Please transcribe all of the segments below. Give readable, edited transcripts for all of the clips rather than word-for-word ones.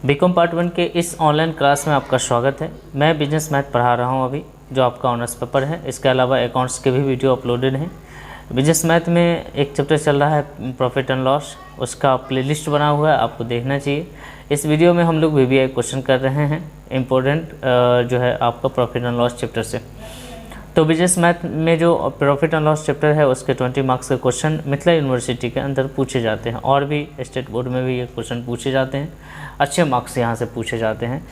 BCom part 1 के इस online class में आपका स्वागत है। मैं बिजनेस मैथ पढ़ा रहा हूं अभी, जो आपका ऑनर्स पेपर है। इसके अलावा अकाउंट्स के भी वीडियो अपलोडेड हैं। बिजनेस मैथ में एक चैप्टर चल रहा है प्रॉफिट एंड लॉस, उसका प्लेलिस्ट बना हुआ है, आपको देखना चाहिए। इस वीडियो में हम लोग VBI क्वेश्चन कर रहे हैं इम्पोर्टेंट जो है आपका प्रॉफिट एंड लॉस चैप्टर से। तो बिजनेस मैथ में जो प्रॉफिट एंड लॉस चैप्टर है उसके 20 मार्क्स के क्वेश्चन मिथिला यूनिवर्सिटी के अंदर पूछे जाते हैं, और भी स्टेट बोर्ड में भी ये क्वेश्चन पूछे जाते हैं। अच्छे मार्क्स यहाँ से पूछे जाते हैं।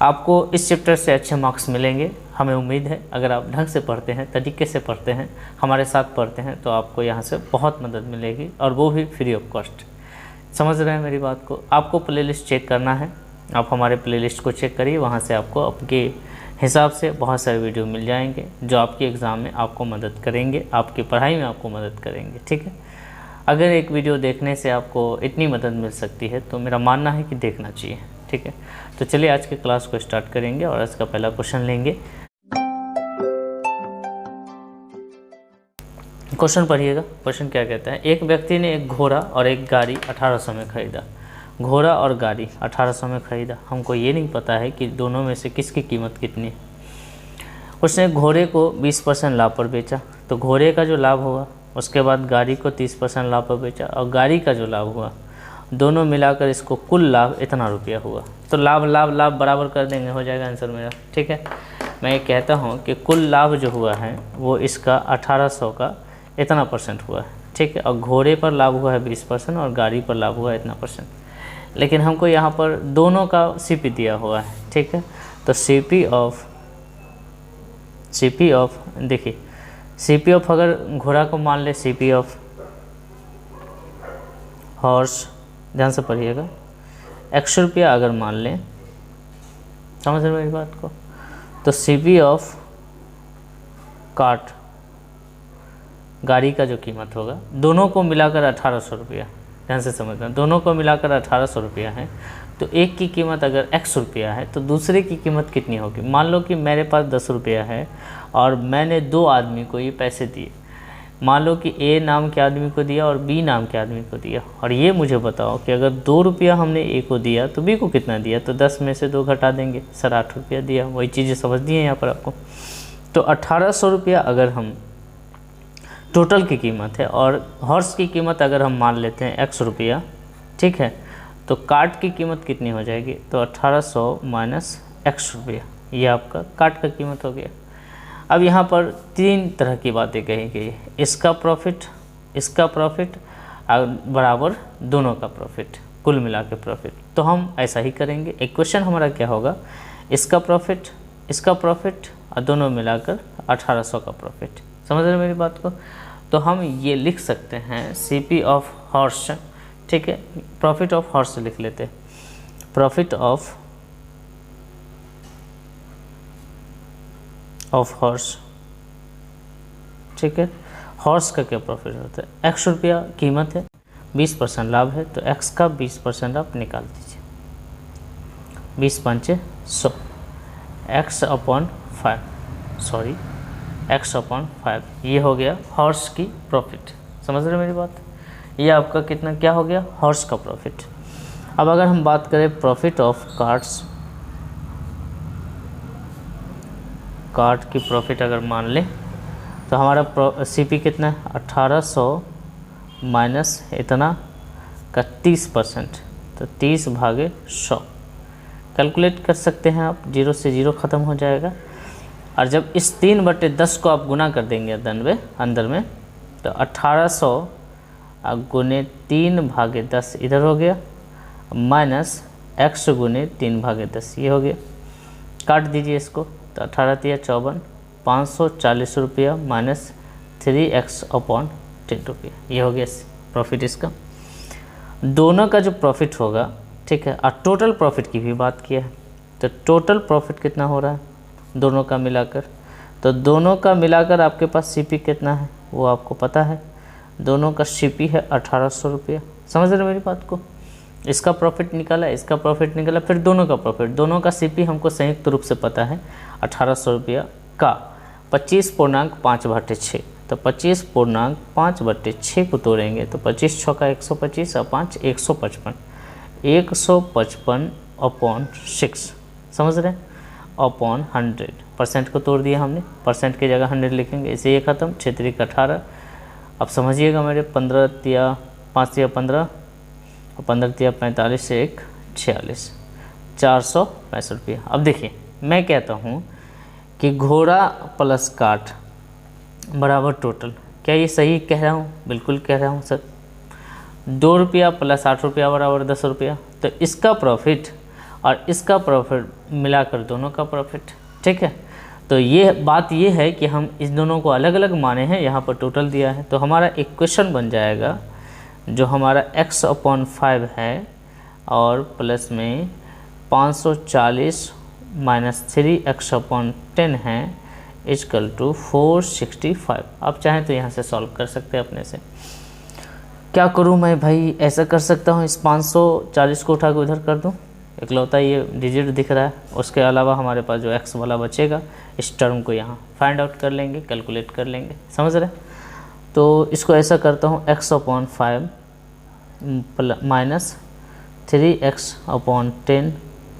आपको इस चैप्टर से अच्छे मार्क्स मिलेंगे, हमें उम्मीद है। अगर आप ढंग से पढ़ते हैं, तरीके से पढ़ते हैं, हमारे साथ पढ़ते हैं, तो आपको यहाँ से बहुत मदद मिलेगी, और वो भी फ्री ऑफ कॉस्ट। समझ रहे हैं मेरी बात को? आपको प्लेलिस्ट चेक करना है, आप हमारे प्लेलिस्ट को चेक करिए, वहाँ से आपको आपके हिसाब से बहुत सारे वीडियो मिल जाएंगे जो आपके एग्ज़ाम में आपको मदद करेंगे, आपकी पढ़ाई में आपको मदद करेंगे। ठीक है, अगर एक वीडियो देखने से आपको इतनी मदद मिल सकती है तो मेरा मानना है कि देखना चाहिए। ठीक है, तो चलिए आज के क्लास को स्टार्ट करेंगे और इसका पहला क्वेश्चन लेंगे। क्वेश्चन पढ़िएगा। क्वेश्चन क्या कहता है? एक व्यक्ति ने एक घोड़ा और एक गाड़ी 1800 में खरीदा। घोड़ा और गाड़ी 1800 में ख़रीदा। हमको ये नहीं पता है कि दोनों में से किसकी कीमत कितनी है। उसने घोड़े को 20% लाभ पर बेचा, तो घोड़े का जो लाभ हुआ, उसके बाद गाड़ी को 30% लाभ पर बेचा, और गाड़ी का जो लाभ हुआ, दोनों मिलाकर इसको कुल लाभ इतना रुपया हुआ। तो लाभ लाभ लाभ बराबर कर देंगे, हो जाएगा आंसर मेरा। ठीक है, मैं ये कहता हूँ कि कुल लाभ जो हुआ है वो इसका 1800 का इतना परसेंट हुआ है। ठीक है, और घोड़े पर लाभ हुआ है 20% और गाड़ी पर लाभ हुआ है इतना परसेंट। लेकिन हमको यहाँ पर दोनों का CP दिया हुआ है। ठीक है, तो CP ऑफ देखिए, CP ऑफ अगर घोड़ा को मान ले, CP ऑफ हॉर्स, ध्यान से पढ़िएगा, 100 रुपया अगर मान लें, समझ रहे मेरी बात को, तो CP ऑफ कार्ट, गाड़ी का जो कीमत होगा, दोनों को मिलाकर 1800 रुपया। ध्यान से समझना, दोनों को मिलाकर 1800 रुपया है। तो एक की कीमत अगर 100 रुपया है तो दूसरे की कीमत कितनी होगी? मान लो कि मेरे पास 10 रुपया है और मैंने 2 आदमी को ये पैसे दिए। मान लो कि A नाम के आदमी को दिया और B नाम के आदमी को दिया, और ये मुझे बताओ कि अगर 2 रुपया हमने A को दिया तो B को कितना दिया? तो 10 में से 2 घटा देंगे, सर 8 रुपया दिया। वही चीज़ें समझ दी हैं यहाँ पर आपको। तो 1800 रुपया अगर हम टोटल की कीमत है, और हॉर्स की कीमत अगर हम मान लेते हैं 100 रुपया, ठीक है, तो कार्ट की कीमत कितनी हो जाएगी? तो 1800 माइनस 100 रुपया, ये आपका कार्ट का कीमत हो गया। अब यहाँ पर 3 तरह की बातें कही गई है। इसका प्रॉफिट बराबर दोनों का प्रॉफिट, कुल मिला के प्रॉफिट। तो हम ऐसा ही करेंगे। इक्वेशन हमारा क्या होगा? इसका प्रॉफिट और दोनों मिलाकर 1800 का प्रॉफिट। समझ रहे मेरी बात को? तो हम ये लिख सकते हैं CP ऑफ हॉर्स। ठीक है, प्रॉफिट ऑफ हॉर्स लिख लेते हैं, प्रॉफिट ऑफ हॉर्स। ठीक है, हॉर्स का क्या प्रॉफिट होता है? 100 रुपया कीमत है, 20% लाभ है, तो X का 20% आप निकाल दीजिए। 20 पंचे 100, X/5, ये हो गया हॉर्स की प्रॉफिट। समझ रहे मेरी बात? ये आपका कितना क्या हो गया? हॉर्स का प्रॉफिट। अब अगर हम बात करें प्रॉफिट ऑफ कार्ट की प्रॉफिट अगर मान लें, तो हमारा CP कितना है? 1800 माइनस इतना का 30%, तो 30/100 कैलकुलेट कर सकते हैं आप। 0 से 0 ख़त्म हो जाएगा, और जब इस 3/10 को आप गुना कर देंगे अंदर में, तो 1800 गुने 3/10 इधर हो गया, माइनस X गुने 3/10 ये हो गया। काट दीजिए इसको, तो 18 × 54, 540 रुपया माइनस 3X/10 रुपया, ये हो गया प्रॉफिट इसका। दोनों का जो प्रॉफिट होगा, ठीक है, और टोटल प्रॉफिट की भी बात किया है, तो टोटल प्रॉफिट कितना हो रहा है दोनों का मिलाकर? तो दोनों का मिलाकर आपके पास CP कितना है वो आपको पता है। दोनों का CP है 1800 रुपया। समझ रहे मेरी बात को? इसका प्रॉफिट निकाला, इसका प्रॉफिट निकाला, फिर दोनों का प्रॉफिट। दोनों का CP हमको संयुक्त रूप से पता है 1800 रुपया का 25.5/6, तो 25.5/6 को तोड़ेंगे तो 25 × 6 = 125 और 5 155। 155 अपॉन 6, समझ रहे हैं, अपॉन 100, परसेंट को तोड़ दिया हमने, परसेंट की जगह 100 लिखेंगे, इसे ये ख़त्म, 6 3 18। अब समझिएगा मेरे 15 तिया 5 तिया 15 और 15 तिया 45 से 1 46, 465 रुपये। अब देखिए मैं कहता हूँ कि घोड़ा प्लस काठ बराबर टोटल, क्या ये सही कह रहा हूँ? बिल्कुल कह रहा हूँ सर। 2 रुपया प्लस 8 रुपया बराबर 10 रुपया, तो इसका प्रॉफिट और इसका प्रॉफिट मिलाकर दोनों का प्रॉफिट, ठीक है। तो ये बात ये है कि हम इस दोनों को अलग अलग माने हैं, यहाँ पर टोटल दिया है, तो हमारा इक्वेशन बन जाएगा जो हमारा x/5 है और प्लस में 540 माइनस 3x/10 है इक्वल टू 465। आप चाहें तो यहाँ से सॉल्व कर सकते हैं अपने से। क्या करूँ मैं भाई? ऐसा कर सकता हूँ, इस 540 को उठा के उधर कर दूँ, इकलौता ये डिजिट दिख रहा है, उसके अलावा हमारे पास जो x वाला बचेगा इस टर्म को यहाँ फाइंड आउट कर लेंगे, कैलकुलेट कर लेंगे, समझ रहे हैं। तो इसको ऐसा करता हूँ x/5 minus 3x/10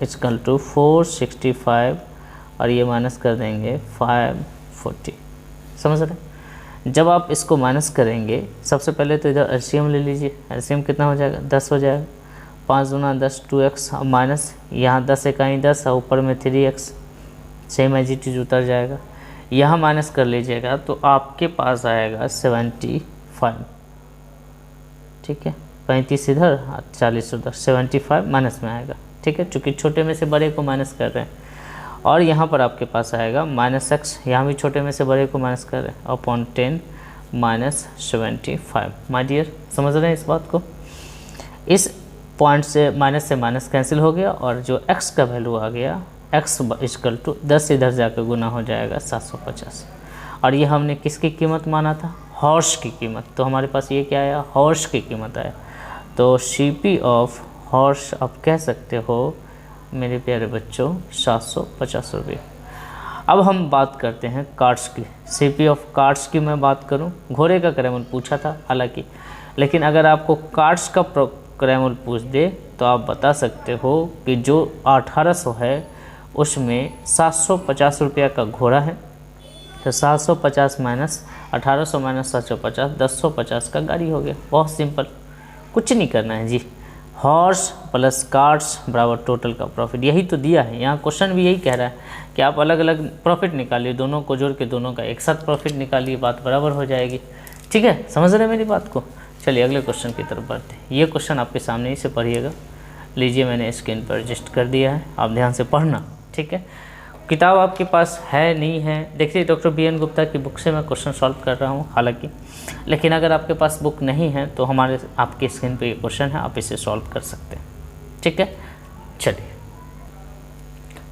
equal to 465 और ये माइनस कर देंगे 540, समझ रहे हैं। जब आप इसको माइनस करेंगे, सबसे पहले तो इधर एलसीएम ले लीजिए, एलसीएम कितना हो जाएगा? 10 हो जाएगा, 5 दूना 10 2x, माइनस यहाँ 10 इकाई 10 और ऊपर में 3x, same as it is उतर जाएगा। यहाँ माइनस कर लीजिएगा तो आपके पास आएगा 75, ठीक है, 35 इधर 40 उधर, 75 माइनस में आएगा, ठीक है, चूँकि छोटे में से बड़े को माइनस कर रहे हैं। और यहाँ पर आपके पास आएगा माइनस x, यहाँ भी छोटे में से बड़े को माइनस कर रहे हैं, अपॉन 10 माइनस 75। माय डियर, समझ रहे हैं इस बात को? इस पॉइंट से माइनस कैंसिल हो गया और जो x का वैल्यू आ गया, x इक्वल टू 10 इधर जाकर गुना हो जाएगा 750। और ये हमने किसकी कीमत माना था? हॉर्स की कीमत। तो हमारे पास ये क्या आया? हॉर्स की कीमत आया। तो CP ऑफ हॉर्स आप कह सकते हो मेरे प्यारे बच्चों 750 रुपये। अब हम बात करते हैं कार्ड्स की। CP ऑफ कार्ड्स की मैं बात करूं, घोड़े का क्रैमल पूछा था हालांकि, लेकिन अगर आपको कार्ड्स का क्रैमल पूछ दे तो आप बता सकते हो कि जो 1800 है उसमें 750 रुपया का घोड़ा है, तो 750 माइनस 1800 माइनस 750, 1050 का गाड़ी हो गया। बहुत सिंपल, कुछ नहीं करना है जी। हॉर्स प्लस कार्ड्स बराबर टोटल का प्रॉफिट, यही तो दिया है। यहाँ क्वेश्चन भी यही कह रहा है कि आप अलग अलग प्रॉफिट निकालिए, दोनों को जोड़ के दोनों का एक साथ प्रॉफिट निकालिए, बात बराबर हो जाएगी। ठीक है, समझ रहे हैं मेरी बात को? चलिए अगले क्वेश्चन की तरफ बढ़ते हैं। ये क्वेश्चन आपके सामने ही से पढ़िएगा। लीजिए, मैंने स्क्रीन पर रजिस्ट कर दिया है, आप ध्यान से पढ़ना। ठीक है, किताब आपके पास है नहीं है, देखिए डॉक्टर BN गुप्ता की बुक से मैं क्वेश्चन सॉल्व कर रहा हूँ हालांकि, लेकिन अगर आपके पास बुक नहीं है तो हमारे आपके स्क्रीन पे ये क्वेश्चन है, आप इसे सॉल्व कर सकते हैं। ठीक है,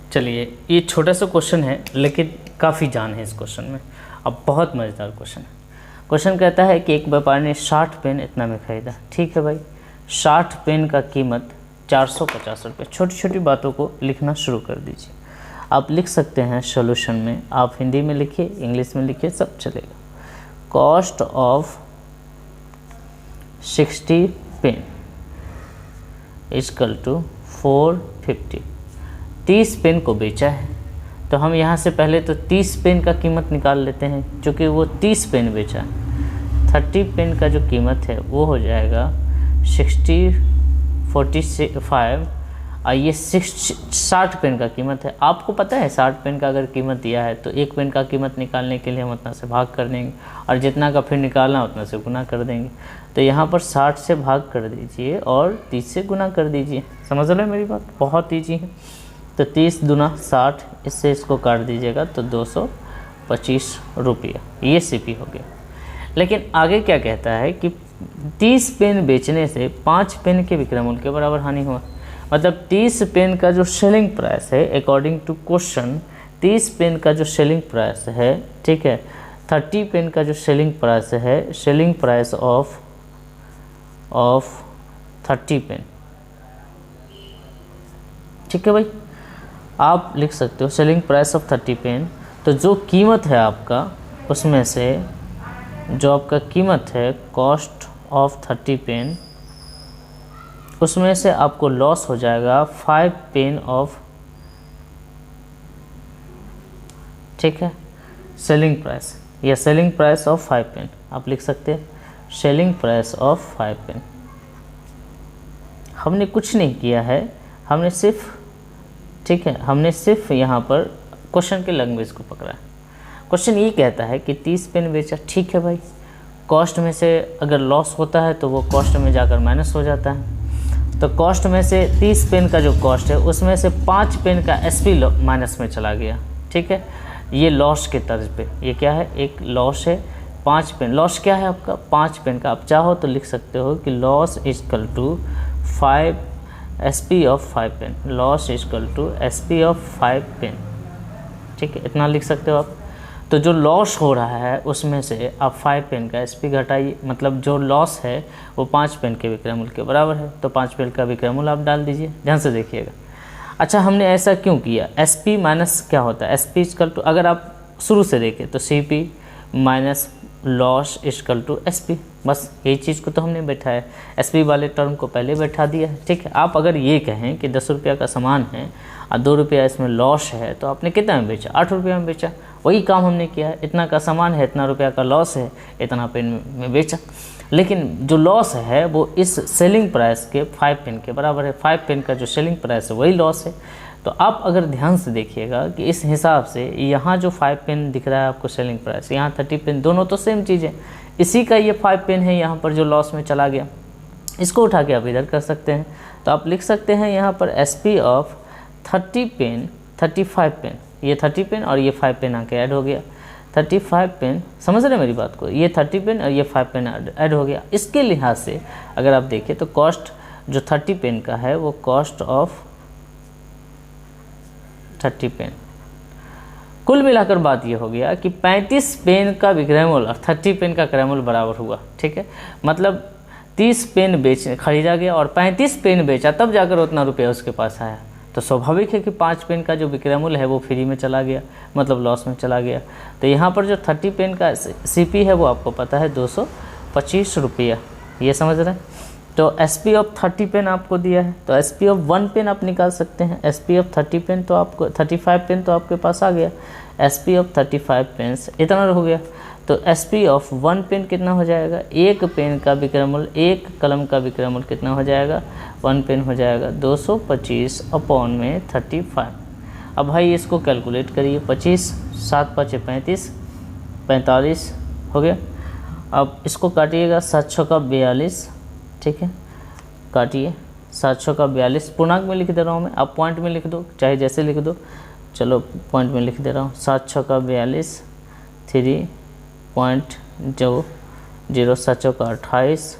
चलिए ये छोटा सा क्वेश्चन है लेकिन काफ़ी जान है इस क्वेश्चन में। अब बहुत मज़ेदार क्वेश्चन है। क्वेश्चन कहता है कि एक व्यापारी ने 60 पेन इतना में खरीदा। ठीक है भाई, 60 पेन का कीमत 450 रुपये। छोटी छोटी बातों को लिखना शुरू कर दीजिए। आप लिख सकते हैं सॉल्यूशन में, आप हिंदी में लिखिए, इंग्लिश में लिखिए, सब चलेगा। Cost of 60 pen equal to 450। 30 pen को बेचा है, तो हम यहाँ से पहले तो 30 पेन का कीमत निकाल लेते हैं, क्योंकि वो 30 पेन बेचा है। 30 पेन का जो कीमत है वो हो जाएगा 60 45, और ये 60 पेन का कीमत है। आपको पता है 60 पेन का अगर कीमत दिया है तो एक पेन का कीमत निकालने के लिए हम उतना से भाग कर देंगे और जितना का फिर निकालना उतना से गुना कर देंगे। तो यहाँ पर 60 से भाग कर दीजिए और 30 से गुना कर दीजिए। समझ रहे हैं मेरी बात? बहुत ईजी है। तो 30 दूना 60, इससे इसको काट दीजिएगा तो 225 रुपया, ये CP हो गया। लेकिन आगे क्या कहता है कि 30 पेन बेचने से 5 पेन के विक्रय मूल्य के बराबर हानि हुआ। मतलब 30 पेन का जो सेलिंग प्राइस है, अकॉर्डिंग टू क्वेश्चन 30 पेन का जो सेलिंग प्राइस है, ठीक है, 30 पेन का जो सेलिंग प्राइस है, सेलिंग प्राइस ऑफ 30 पेन। ठीक है भाई, आप लिख सकते हो सेलिंग प्राइस ऑफ 30 पेन। तो जो कीमत है आपका, उसमें से जो आपका कीमत है कॉस्ट ऑफ 30 पेन, उसमें से आपको लॉस हो जाएगा 5 पेन ऑफ, ठीक है, सेलिंग प्राइस, या सेलिंग प्राइस ऑफ 5 पेन आप लिख सकते हैं, सेलिंग प्राइस ऑफ 5 पेन। हमने कुछ नहीं किया है, हमने सिर्फ, ठीक है, हमने सिर्फ यहाँ पर क्वेश्चन के लैंग्वेज को पकड़ा है। क्वेश्चन ये कहता है कि 30 पेन बेचा, ठीक है भाई, कॉस्ट में से अगर लॉस होता है तो वो कॉस्ट में जाकर माइनस हो जाता है, तो कॉस्ट में से 30 पेन का जो कॉस्ट है उसमें से 5 पेन का एसपी माइनस में चला गया, ठीक है, ये लॉस के तर्ज पे, ये क्या है, एक लॉस है, 5 पेन, लॉस क्या है आपका 5 पेन का, आप चाहो तो लिख सकते हो कि loss equal to 5 SP of 5 pen, loss equal to SP of 5 pen, ठीक है, इतना लिख सकते हो आप। तो जो लॉस हो रहा है उसमें से आप 5 पेन का एसपी घटाइए, मतलब जो लॉस है वो 5 पेन के विक्रय मूल्य के बराबर है, तो 5 पेन का विक्रय मूल्य आप डाल दीजिए, ध्यान से देखिएगा। अच्छा, हमने ऐसा क्यों किया, एसपी माइनस क्या होता है, एसपी इजकल टू, अगर आप शुरू से देखें तो CP minus loss equal to SP, बस यही चीज़ को तो हमने बैठा है, एसपी वाले टर्म को पहले बैठा दिया है, ठीक है। आप अगर ये कहें कि 10 रुपया का सामान है और 2 रुपया इसमें लॉस है, तो आपने कितना में बेचा, 8 रुपया में बेचा, वही काम हमने किया है, इतना का सामान है, इतना रुपया का लॉस है, इतना पेन में बेचा, लेकिन जो लॉस है वो इस सेलिंग प्राइस के 5 पेन के बराबर है, 5 पेन का जो सेलिंग प्राइस है वही लॉस है। तो आप अगर ध्यान से देखिएगा कि इस हिसाब से यहाँ जो 5 पेन दिख रहा है आपको सेलिंग प्राइस, यहाँ 30 पेन, दोनों तो सेम चीज़ है, इसी का ये 5 पेन है यहाँ पर जो लॉस में चला गया, इसको उठा के आप इधर कर सकते हैं। तो आप लिख सकते हैं यहाँ पर एसपी ऑफ 30 पेन, 35 पेन, ये 30 पेन और ये 5 पेन आके ऐड हो गया, 35 पेन, समझ रहे हैं मेरी बात को, ये 30 पेन और ये 5 पेन ऐड हो गया। इसके लिहाज से अगर आप देखें तो कॉस्ट जो 30 पेन का है वो कॉस्ट ऑफ 30 पेन, कुल मिलाकर बात ये हो गया कि 35 पेन का विक्रय मूल्य और 30 पेन का क्रय मूल्य बराबर हुआ, ठीक है, मतलब 30 पेन खरीदा गया और 35 पेन बेचा, तब जाकर उतना रुपया उसके पास आया। तो स्वाभाविक है कि 5 पेन का जो विक्रय मूल्य है वो फ्री में चला गया, मतलब लॉस में चला गया। तो यहाँ पर जो 30 पेन का सीपी है वो आपको पता है 225 रुपया, ये समझ रहे हैं। तो एसपी ऑफ 30 पेन आपको दिया है, तो एसपी ऑफ 1 पेन आप निकाल सकते हैं, एसपी ऑफ 30 पेन तो आपको 35 पेन तो आपके पास आ गया, एसपी ऑफ 35 पेन इतना हो गया। तो एसपी ऑफ 1 पेन कितना हो जाएगा, एक पेन का विक्रय मूल्य, एक कलम का विक्रय मूल्य कितना हो जाएगा, 1 पेन हो जाएगा 225 अपॉन में 35। अब भाई इसको कैलकुलेट करिए, 25 7 5 35, 45 हो गया। अब इसको काटिएगा, 7 6 का 42, ठीक है, काटिए, 7 6 का 42, पूर्णांक में लिख दे रहा हूँ मैं, आप पॉइंट में लिख दो, चाहे जैसे लिख दो, चलो पॉइंट में लिख दे रहा हूँ, 7 6 का 42, 3.0 7 6 का 28,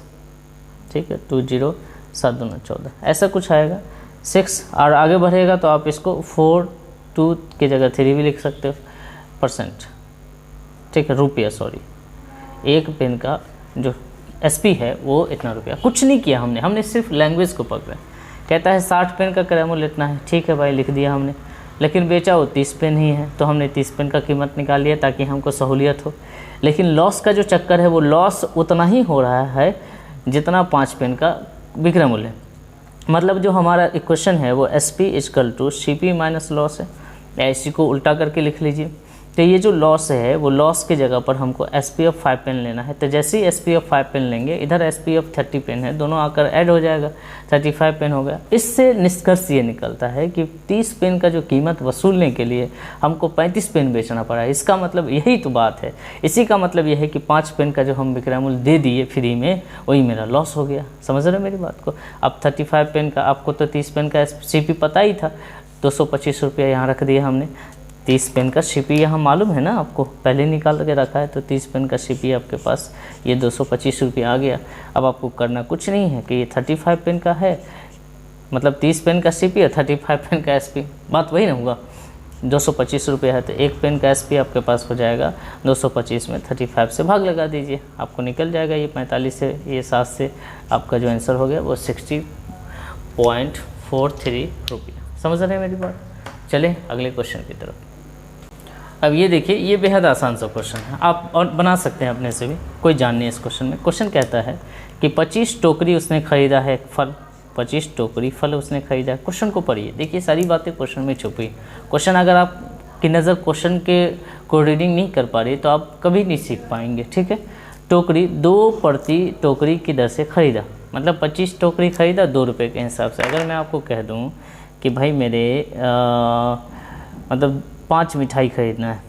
ठीक है, 20 7 2 14, ऐसा कुछ आएगा 6, और आगे बढ़ेगा तो आप इसको 4 2 की जगह 3 भी लिख सकते हो %, ठीक है, रुपया, सॉरी, एक पेन का जो एसपी है वो इतना रुपया, कुछ नहीं किया हमने सिर्फ लैंग्वेज को पकड़ा। कहता है 60 पेन का क्रय मूल्य इतना है, ठीक है भाई, लिख दिया हमने, लेकिन बेचा वो 30 पेन ही है, तो हमने 30 पेन का कीमत निकाल लिया ताकि हमको सहूलियत हो। लेकिन लॉस का जो चक्कर है वो लॉस उतना ही हो रहा है जितना 5 पेन का विक्रय मूल्य, मतलब जो हमारा इक्वेशन है वो SP equal to CP minus loss है, या इसी को उल्टा करके लिख लीजिए। तो ये जो लॉस है वो लॉस की जगह पर हमको एसपी ऑफ 5 पेन लेना है, तो जैसे ही एसपी ऑफ 5 पेन लेंगे, इधर एसपी ऑफ 30 पेन है, दोनों आकर ऐड हो जाएगा, 35 पेन हो गया। इससे निष्कर्ष ये निकलता है कि 30 पेन का जो कीमत वसूलने के लिए हमको 35 पेन बेचना पड़ा है। इसका मतलब यही तो बात है, इसी का मतलब यह है कि 5 पेन का जो हम विक्रय मूल्य दे दिए फ्री में, वही मेरा लॉस हो गया। समझ रहे हो मेरी बात को। अब 35 पेन का, आपको तो 30 पेन का सीपी पता ही था, 225 रुपया यहाँ रख दिया हमने, 30 पेन का सीपी यहाँ मालूम है ना आपको, पहले निकाल के रखा है, तो 30 पेन का सीपी आपके पास ये 225 रुपया आ गया। अब आपको करना कुछ नहीं है कि ये 35 पेन का है, मतलब 30 पेन का सीपी और 35 पेन का एसपी, बात वही ना होगा। 225 रुपया है तो एक पेन का एसपी आपके पास हो जाएगा 225 में 35 से भाग लगा दीजिए, आपको निकल जाएगा ये 45 से, ये 7 से आपका जो आंसर हो गया वो 60.43 रुपया। समझ रहे हैं मेरी बात। चलें अगले क्वेश्चन की तरफ। अब ये देखिए, ये बेहद आसान सा क्वेश्चन है, आप और बना सकते हैं अपने से भी, कोई जान नहीं है इस क्वेश्चन में। क्वेश्चन कहता है कि 25 टोकरी उसने ख़रीदा है फल, 25 टोकरी फल उसने खरीदा। क्वेश्चन को पढ़िए, देखिए सारी बातें क्वेश्चन में छुपी। क्वेश्चन अगर आपकी नज़र क्वेश्चन के को रीडिंग नहीं कर पा रही तो आप कभी नहीं सीख पाएंगे, ठीक है। टोकरी 2 प्रति टोकरी की दर से खरीदा, मतलब 25 टोकरी खरीदा 2 रुपये के हिसाब से। अगर मैं आपको कह दूं कि भाई मेरे मतलब 5 मिठाई खरीदना है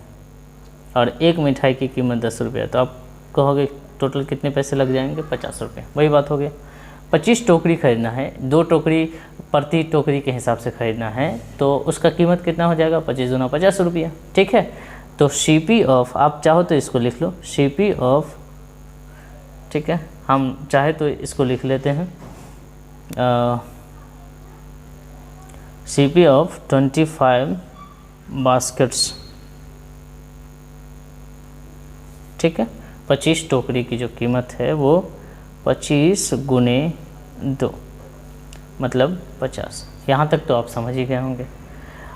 और एक मिठाई की कीमत 10 रुपये, तो आप कहोगे टोटल कितने पैसे लग जाएंगे, 50 रुपये। वही बात हो गया। 25 टोकरी खरीदना है, 2 टोकरी प्रति टोकरी के हिसाब से खरीदना है, तो उसका कीमत कितना हो जाएगा, 25 दूना 50 रुपया, ठीक है। तो CP ऑफ, आप चाहो तो इसको लिख लो, CP ऑफ, ठीक है, हम चाहे तो इसको लिख लेते हैं CP ऑफ 25 बास्केट्स, ठीक है। 25 टोकरी की जो कीमत है वो 25 गुने 2 मतलब 50। यहाँ तक तो आप समझ ही गए होंगे।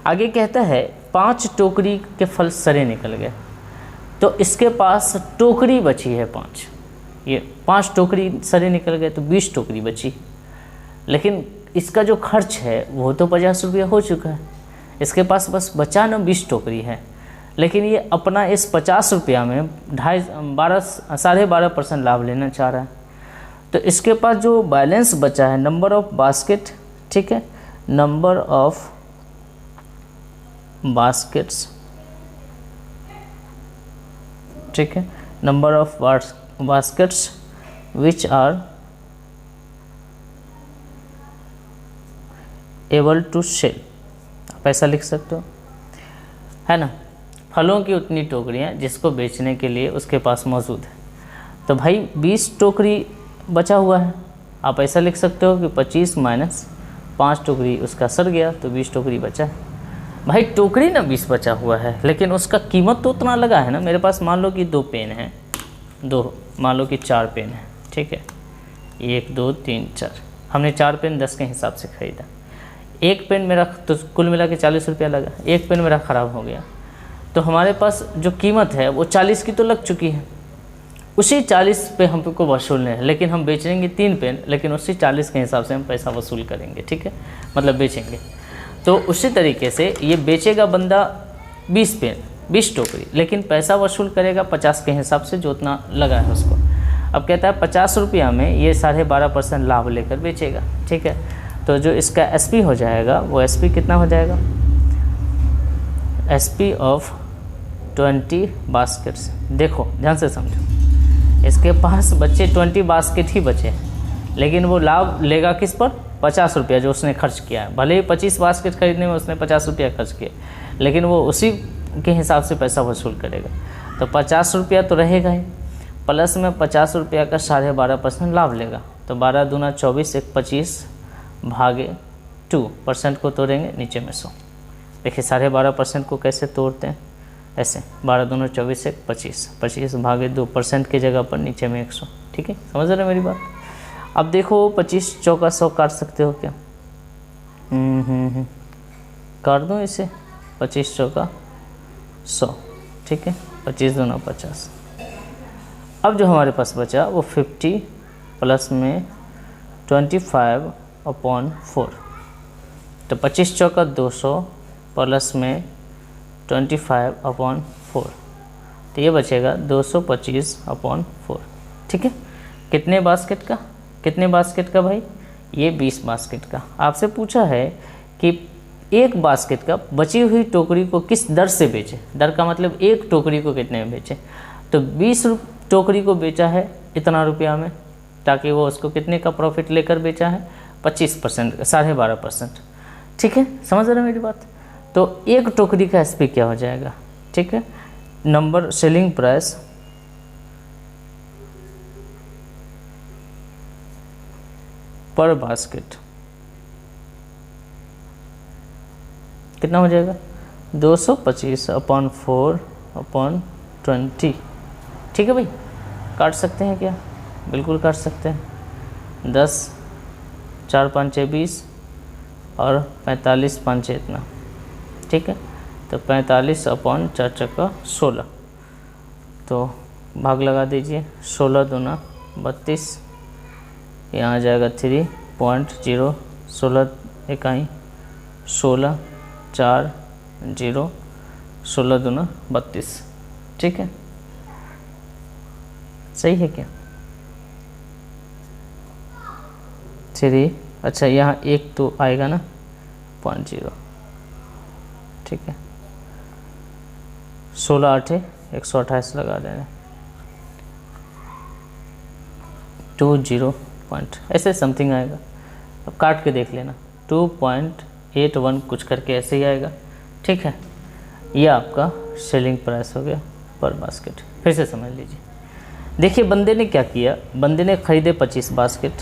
आगे कहता है 5 टोकरी के फल सड़े निकल गए, तो इसके पास टोकरी बची है 5। ये 5 टोकरी सड़े निकल गए तो 20 टोकरी बची, लेकिन इसका जो खर्च है वो तो 50 रुपया हो चुका है। इसके पास बस बचा ना 20 टोकरी है, लेकिन ये अपना इस 50 रुपया में 12.5% लाभ लेना चाह रहा है। तो इसके पास जो बैलेंस बचा है, नंबर ऑफ बास्केट, ठीक है, नंबर ऑफ बास्केट्स, ठीक है, number of baskets which are able to sell, आप ऐसा लिख सकते हो, है ना। फलों की उतनी टोकरियाँ जिसको बेचने के लिए उसके पास मौजूद है। तो भाई 20 टोकरी बचा हुआ है, आप ऐसा लिख सकते हो कि 25 माइनस 5 टोकरी उसका सड़ गया तो 20 टोकरी बचा है। भाई टोकरी ना 20 बचा हुआ है, लेकिन उसका कीमत तो उतना लगा है ना। मेरे पास मान लो कि 2 पेन हैं, 2 मान लो कि 4 पेन हैं, ठीक है, 1 2 3 4, हमने 4 पेन 10 के हिसाब से ख़रीदा। एक पेन मेरा तो कुल मिला के 40 रुपया लगा, एक पेन मेरा ख़राब हो गया, तो हमारे पास जो कीमत है वो 40 की तो लग चुकी है। उसी 40 पे हमको वसूलने हैं, लेकिन हम बेचेंगे 3 पेन, लेकिन उसी 40 के हिसाब से हम पैसा वसूल करेंगे, ठीक है, मतलब बेचेंगे। तो उसी तरीके से ये बेचेगा बंदा 20 पेन 20 टोकरी, लेकिन पैसा वसूल करेगा 50 के हिसाब से जो उतना लगा है उसको। अब कहता है 50 रुपया में ये 12.5% लाभ लेकर बेचेगा, ठीक है। तो जो इसका SP हो जाएगा वो SP कितना हो जाएगा, SP ऑफ 20 बास्केट्स। देखो ध्यान से समझो, इसके पास बच्चे 20 बास्केट ही बचे, लेकिन वो लाभ लेगा किस पर, 50 रुपया जो उसने खर्च किया है। भले ही 25 बास्केट खरीदने में उसने 50 रुपया खर्च किया, लेकिन वो उसी के हिसाब से पैसा वसूल करेगा। तो 50 रुपया तो रहेगा ही, प्लस में 50 रुपया का 12.5% लाभ लेगा। तो 12 दूना 24, 1 25 भागे 2% को तोड़ेंगे नीचे में 100। देखिए 12.5% को कैसे तोड़ते हैं, ऐसे 12 दूना 24, 1 25, 25 भागे 2% की जगह पर नीचे में 100, ठीक है, समझ रहे मेरी बात। अब देखो 25 चौका 100 काट सकते हो क्या, काट दूँ इसे, 25 चौका 100, ठीक है, 25 दूना 50। अब जो हमारे पास बचा वो 50 प्लस में 25/4, तो 25 चौका 200 प्लस में 25/4, तो ये बचेगा 225/4, ठीक है। कितने बास्केट का भाई, ये 20 बास्केट का। आपसे पूछा है कि एक बास्केट का बची हुई टोकरी को किस दर से बेचे, दर का मतलब एक टोकरी को कितने में बेचे। तो 20 टोकरी को बेचा है इतना रुपया में, ताकि वो उसको कितने का प्रॉफिट लेकर बेचा है, 25%, 12.5%, ठीक है, समझ रहे मेरी बात। तो एक टोकरी का SP क्या हो जाएगा, ठीक है, नंबर सेलिंग प्राइस पर बास्केट कितना हो जाएगा, 225/4/20, ठीक है भाई। काट सकते हैं क्या, बिल्कुल काट सकते हैं। 10 4 5 6 20 और 45 5 6 इतना, ठीक है। तो 45/4 चक्का 16, तो भाग लगा दीजिए, 16 दूना 32, यहाँ आ जाएगा 3, 0.0 16 इकाई 16 4 0 16 दूना 32। ठीक है, सही है क्या? चलिए, अच्छा यहाँ एक तो आएगा ना 0.0। ठीक है, 16 8 128 लगा देना 20 पॉइंट ऐसे समथिंग आएगा। अब काट के देख लेना 2.81 कुछ करके ऐसे ही आएगा। ठीक है, ये आपका सेलिंग प्राइस हो गया पर बास्केट। फिर से समझ लीजिए, देखिए बंदे ने क्या किया, बंदे ने खरीदे 25 बास्केट।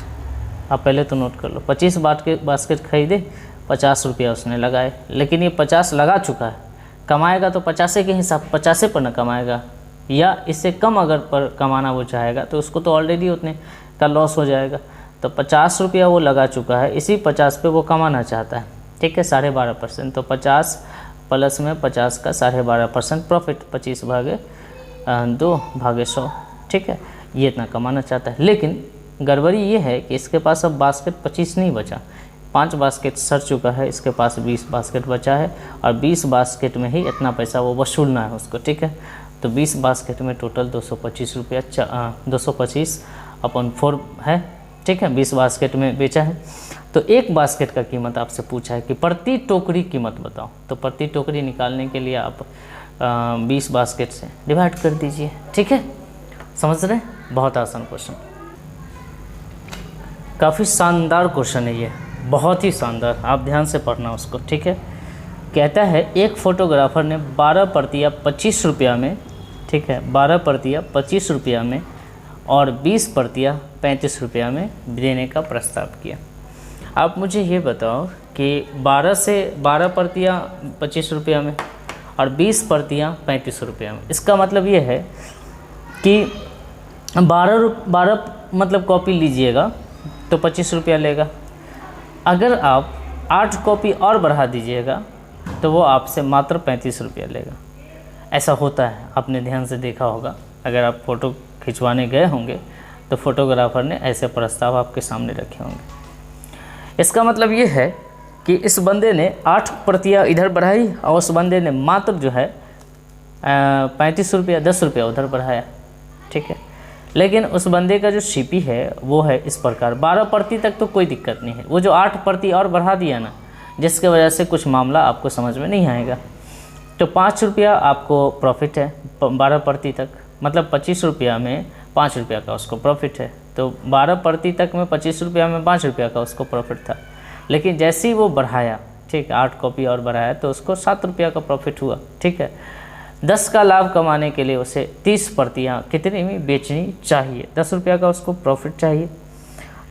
आप पहले तो नोट कर लो, 25 बास्केट खरीदे, 50 रुपया उसने लगाए, लेकिन ये 50 लगा चुका है। कमाएगा तो 50 के हिसाब 50 पर ना कमाएगा, या इससे कम अगर पर कमाना वो चाहेगा तो उसको तो ऑलरेडी उतने का लॉस हो जाएगा। तो 50 रुपया वो लगा चुका है, इसी 50 पे वो कमाना चाहता है। ठीक है, 12.5%। तो 50 प्लस में 50 का 12.5% प्रॉफिट, 25 भागे 2 भागे 100। ठीक है, ये इतना कमाना चाहता है। लेकिन गड़बड़ी ये है कि इसके पास अब बास्केट 25 नहीं बचा, 5 बास्केट सर चुका है, इसके पास 20 बास्केट बचा है और 20 बास्केट में ही इतना पैसा वो वसूलना है उसको। ठीक है, तो 20 बास्केट में टोटल 225 रुपया 225 अपन 4 है। ठीक है, 20 बास्केट में बेचा है। तो एक बास्केट का कीमत आपसे पूछा है कि प्रति टोकरी कीमत बताओ, तो प्रति टोकरी निकालने के लिए आप 20 बास्केट से डिवाइड कर दीजिए। ठीक है, समझ रहे हैं? बहुत आसान क्वेश्चन, काफ़ी शानदार क्वेश्चन है ये, बहुत ही शानदार। आप ध्यान से पढ़ना उसको। ठीक है, कहता है एक फोटोग्राफर ने 12 प्रतियाँ 25 रुपया में, ठीक है, 12 प्रतियाँ 25 रुपया में और 20 प्रतियाँ 35 रुपया में देने का प्रस्ताव किया। आप मुझे ये बताओ कि 12 प्रतियाँ 25 रुपया में और 20 प्रतियाँ 35 रुपया में, इसका मतलब ये है कि 12 मतलब कॉपी लीजिएगा तो 25 रुपया लेगा। अगर आप 8 कॉपी और बढ़ा दीजिएगा तो वो आपसे मात्र 35 रुपया लेगा। ऐसा होता है, आपने ध्यान से देखा होगा। अगर आप फ़ोटो खिंचवाने गए होंगे तो फोटोग्राफर ने ऐसे प्रस्ताव आपके सामने रखे होंगे। इसका मतलब ये है कि इस बंदे ने 8 प्रतियाँ इधर बढ़ाई और उस बंदे ने मात्र जो है 35 रुपया 10 रुपया उधर बढ़ाया। ठीक है, लेकिन उस बंदे का जो सीपी है वो है इस प्रकार, 12 प्रति तक तो कोई दिक्कत नहीं है। वो जो 8 प्रति और बढ़ा दिया ना, जिसके वजह से कुछ मामला आपको समझ में नहीं आएगा। तो 5 रुपया आपको प्रॉफिट है 12 प्रति तक, मतलब 25 रुपया में 5 रुपया का उसको प्रॉफिट है। तो 12 प्रति तक में 25 रुपया में 5 रुपया का उसको प्रॉफिट था। लेकिन जैसे ही वो बढ़ाया, ठीक, 8 कॉपी और बढ़ाया तो उसको 7 रुपया का प्रॉफिट हुआ। ठीक है, 10 का लाभ कमाने के लिए उसे 30 प्रतियाँ कितने में बेचनी चाहिए? 10 रुपया का उसको प्रॉफिट चाहिए।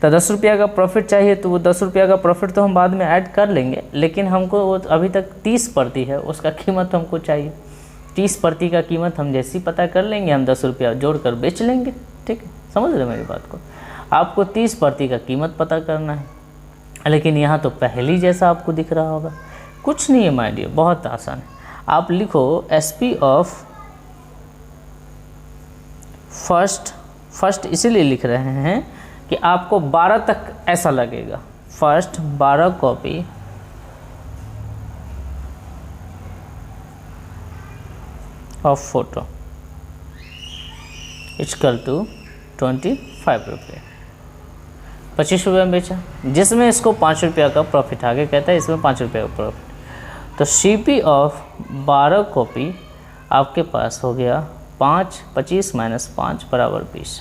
तो 10 रुपया का प्रॉफिट चाहिए तो वो 10 रुपया का प्रॉफिट तो हम बाद में ऐड कर लेंगे, लेकिन हमको वो अभी तक 30 प्रति है उसका कीमत हमको चाहिए। 30 प्रति का कीमत हम जैसी पता कर लेंगे, हम 10 रुपया जोड़ कर बेच लेंगे। ठीक है, समझ रहे मेरी बात को? आपको 30 प्रति का कीमत पता करना है, लेकिन यहाँ तो पहली जैसा आपको दिख रहा होगा। कुछ नहीं है माय डियर, बहुत आसान है। आप लिखो SP ऑफ फर्स्ट इसीलिए लिख रहे हैं कि आपको 12 तक ऐसा लगेगा। First 12 copy of photo equal to 25 रुपये, 25 रुपये में बेचा, जिसमें इसको 5 रुपया का प्रॉफिट आगे कहता है, इसमें 5 रुपये का प्रॉफिट। तो CP ऑफ 12 कॉपी आपके पास हो गया 25 माइनस 5 बराबर 20।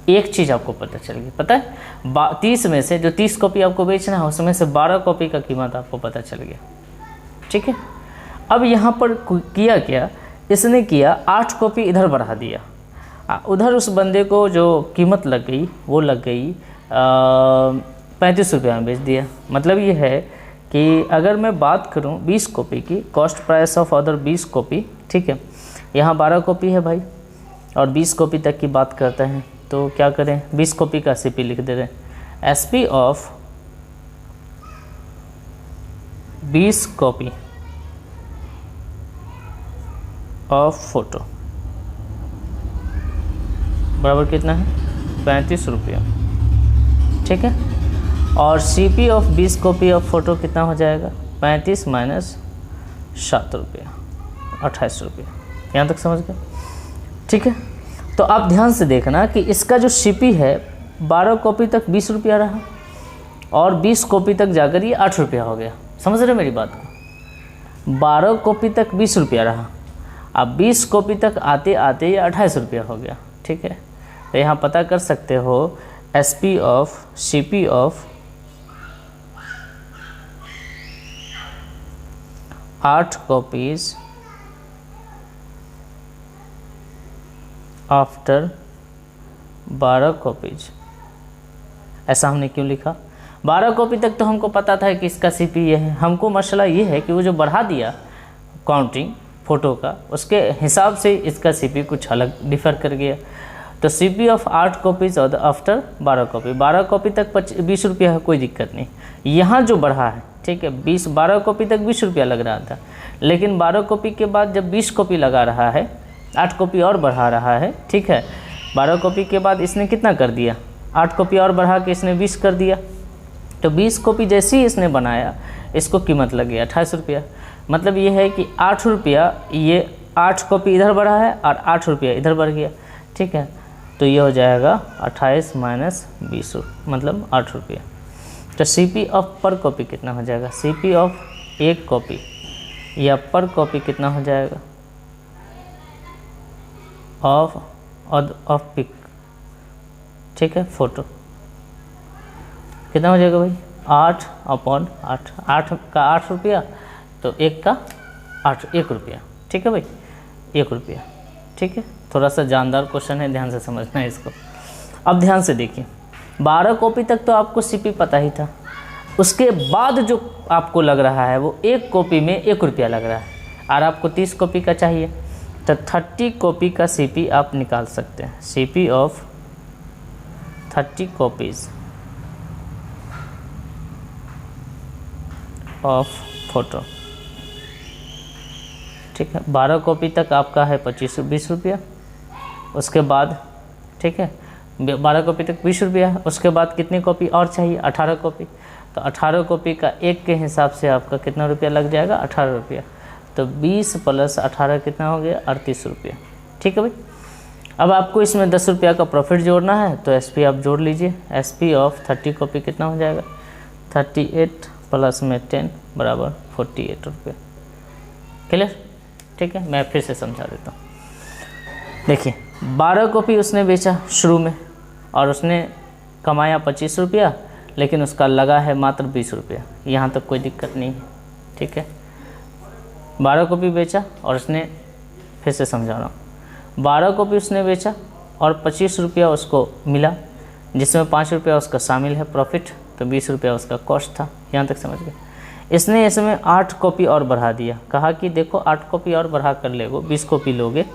एक चीज़ आपको पता चल गई, पता है 30 में से जो 30 कॉपी आपको बेचना है उसमें से 12 कॉपी का कीमत आपको पता चल गया। ठीक है, अब यहाँ पर किया क्या, इसने किया 8 कॉपी इधर बढ़ा दिया, उधर उस बंदे को जो कीमत लग गई वो लग गई 35 रुपया में बेच दिया। मतलब ये है कि अगर मैं बात करूं 20 कॉपी की, cost price of other 20 copy, ठीक है, यहाँ 12 कॉपी है भाई और 20 कॉपी तक की बात करते हैं, तो क्या करें, 20 कॉपी का CP लिख दे रहे हैं। SP of 20 copy of photo बराबर कितना है, 35 रुपया। ठीक है। और CP of 20 copy of photo कितना हो जाएगा, 35 माइनस 7 रुपया, 28 रुपया। यहाँ तक समझ गए, ठीक है। तो आप ध्यान से देखना कि इसका जो CP है 12 कॉपी तक 20 रुपया रहा और 20 कॉपी तक जाकर ये 8 रुपया हो गया। समझ रहे मेरी बात को, 12 कॉपी तक 20 रुपया रहा, अब 20 कॉपी तक आते आते ये 28 रुपया हो गया, ठीक है। तो यहाँ पता कर सकते हो SP of CP of 8 copies after 12 copies. ऐसा हमने क्यों लिखा, 12 कॉपी तक तो हमको पता था कि इसका CP ये है, हमको मसला ये है कि वो जो बढ़ा दिया काउंटिंग फ़ोटो का, उसके हिसाब से इसका CP कुछ अलग डिफ़र कर गया। तो CP ऑफ 8 कॉपीज़ और आफ्टर 12 कॉपी, 12 कॉपी तक 20 रुपया है, कोई दिक्कत नहीं। यहाँ जो बढ़ा है, ठीक है, 12 कॉपी तक 20 रुपया लग रहा था, लेकिन 12 कॉपी के बाद जब 20 कॉपी लगा रहा है, 8 कॉपी और बढ़ा रहा है, ठीक है। 12 कॉपी के बाद इसने कितना कर दिया, 8 कॉपी और बढ़ा के इसने 20 कर दिया। तो 20 कॉपी जैसे ही इसने बनाया, इसको कीमत लग गया 28 रुपया। मतलब ये है कि 8 रुपया, ये 8 कॉपी इधर बढ़ा है और 8 रुपया इधर बढ़ गया, ठीक है। तो ये हो जाएगा 28 माइनस 20, मतलब 8 रुपया। तो CP ऑफ पर कॉपी कितना हो जाएगा, CP ऑफ एक कॉपी या पर कॉपी कितना हो जाएगा, ऑफ पिक, ठीक है, फ़ोटो कितना हो जाएगा भाई, 8/8, 8 का 8 रुपया, तो 1 का 1 रुपया, ठीक है भाई, 1 रुपया, ठीक है। थोड़ा सा जानदार क्वेश्चन है, ध्यान से समझना है इसको। अब ध्यान से देखिए, 12 कॉपी तक तो आपको CP पता ही था, उसके बाद जो आपको लग रहा है वो एक कॉपी में 1 रुपया लग रहा है, और आपको 30 कॉपी का चाहिए, तो 30 कॉपी का CP आप निकाल सकते हैं। CP of 30 copies of photo, ठीक है। 12 कॉपी तक आपका है 20 रुपया, उसके बाद, ठीक है, 12 कॉपी तक 20 रुपया, उसके बाद कितनी कॉपी और चाहिए, 18 कॉपी। तो 18 कॉपी का 1 के हिसाब से आपका कितना रुपया लग जाएगा, 18 रुपया। तो 20 + 18 कितना हो गया, 38 रुपया, ठीक है भाई। अब आपको इसमें 10 रुपया का प्रॉफिट जोड़ना है, तो SP आप जोड़ लीजिए। SP ऑफ 30 कॉपी कितना हो जाएगा, 38 + 10 = 48 रुपये। क्लियर, ठीक है। मैं फिर से समझा देता हूँ। देखिए, 12 कॉपी उसने बेचा शुरू में और उसने कमाया 25 रुपया, लेकिन उसका लगा है मात्र 20 रुपया। यहाँ तक कोई दिक्कत नहीं है, ठीक है। 12 कॉपी बेचा और उसने, फिर से समझा रहा हूँ, 12 कॉपी उसने बेचा और 25 रुपया उसको मिला, जिसमें 5 रुपया उसका शामिल है प्रॉफिट, तो 20 रुपया उसका कॉस्ट था। यहाँ तक समझ गए। इसने इसमें 8 कॉपी और बढ़ा दिया, कहा कि देखो 8 कॉपी और बढ़ा कर ले, 20 कॉपी लोगे,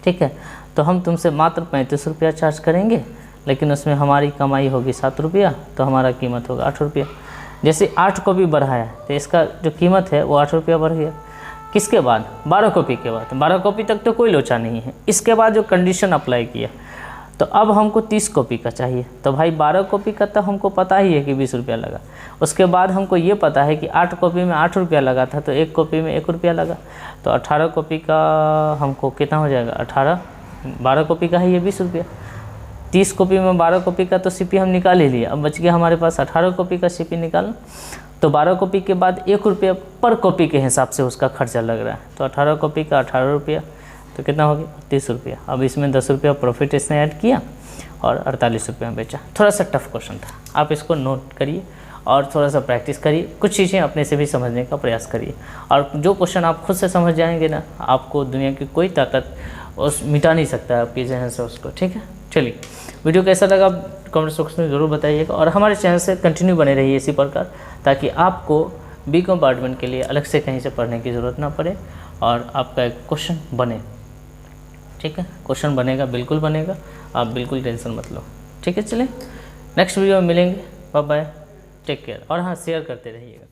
ठीक है, तो हम तुमसे मात्र 35 रुपया चार्ज करेंगे, लेकिन उसमें हमारी कमाई होगी 7 रुपया, तो हमारा कीमत होगा 8 रुपया। जैसे 8 कॉपी बढ़ाया तो इसका जो कीमत है वो 8 रुपया बढ़ गया। किसके बाद, 12 कॉपी के बाद। 12 कॉपी तक तो कोई लोचा नहीं है। इसके बाद जो कंडीशन अप्लाई किया, तो अब हमको 30 कॉपी का चाहिए। तो भाई 12 कॉपी का तो हमको पता ही है कि 20 रुपया लगा। उसके बाद हमको ये पता है कि 8 कॉपी में 8 रुपया लगा था, तो 1 कॉपी में 1 रुपया लगा, तो 18 कॉपी का हमको कितना हो जाएगा, 18, 12 कॉपी का है ये 20 रुपया। 30 कॉपी में 12 कॉपी का तो CP हम निकाल ही लिया। अब बच गया हमारे पास 18 कॉपी का CP निकालना। तो 12 कॉपी के बाद 1 रुपया पर कॉपी के हिसाब से उसका खर्चा लग रहा है। तो 18 कॉपी का 18 रुपया, तो कितना हो गया, 30 रुपया। अब इसमें 10 रुपया प्रॉफिट इसने ऐड किया और 48 रुपये में बेचा। थोड़ा सा टफ क्वेश्चन था, आप इसको नोट करिए और थोड़ा सा प्रैक्टिस करिए, कुछ चीज़ें अपने से भी समझने का प्रयास करिए। और जो क्वेश्चन आप खुद से समझ जाएंगे ना, आपको दुनिया की कोई ताकत उस मिटा नहीं सकता है आपके जहन से उसको, ठीक है। चलिए, वीडियो कैसा लगा कमेंट सेक्शन में ज़रूर बताइएगा, और हमारे चैनल से कंटिन्यू बने रहिए इसी प्रकार, ताकि आपको B कंपार्टमेंट के लिए अलग से कहीं से पढ़ने की ज़रूरत ना पड़े और आपका एक क्वेश्चन बने, ठीक है। क्वेश्चन बनेगा, बिल्कुल बनेगा, आप बिल्कुल टेंशन मत लो, ठीक है। चलिए, नेक्स्ट वीडियो में मिलेंगे, बाय बाय, टेक केयर। और हाँ, शेयर करते रहिएगा।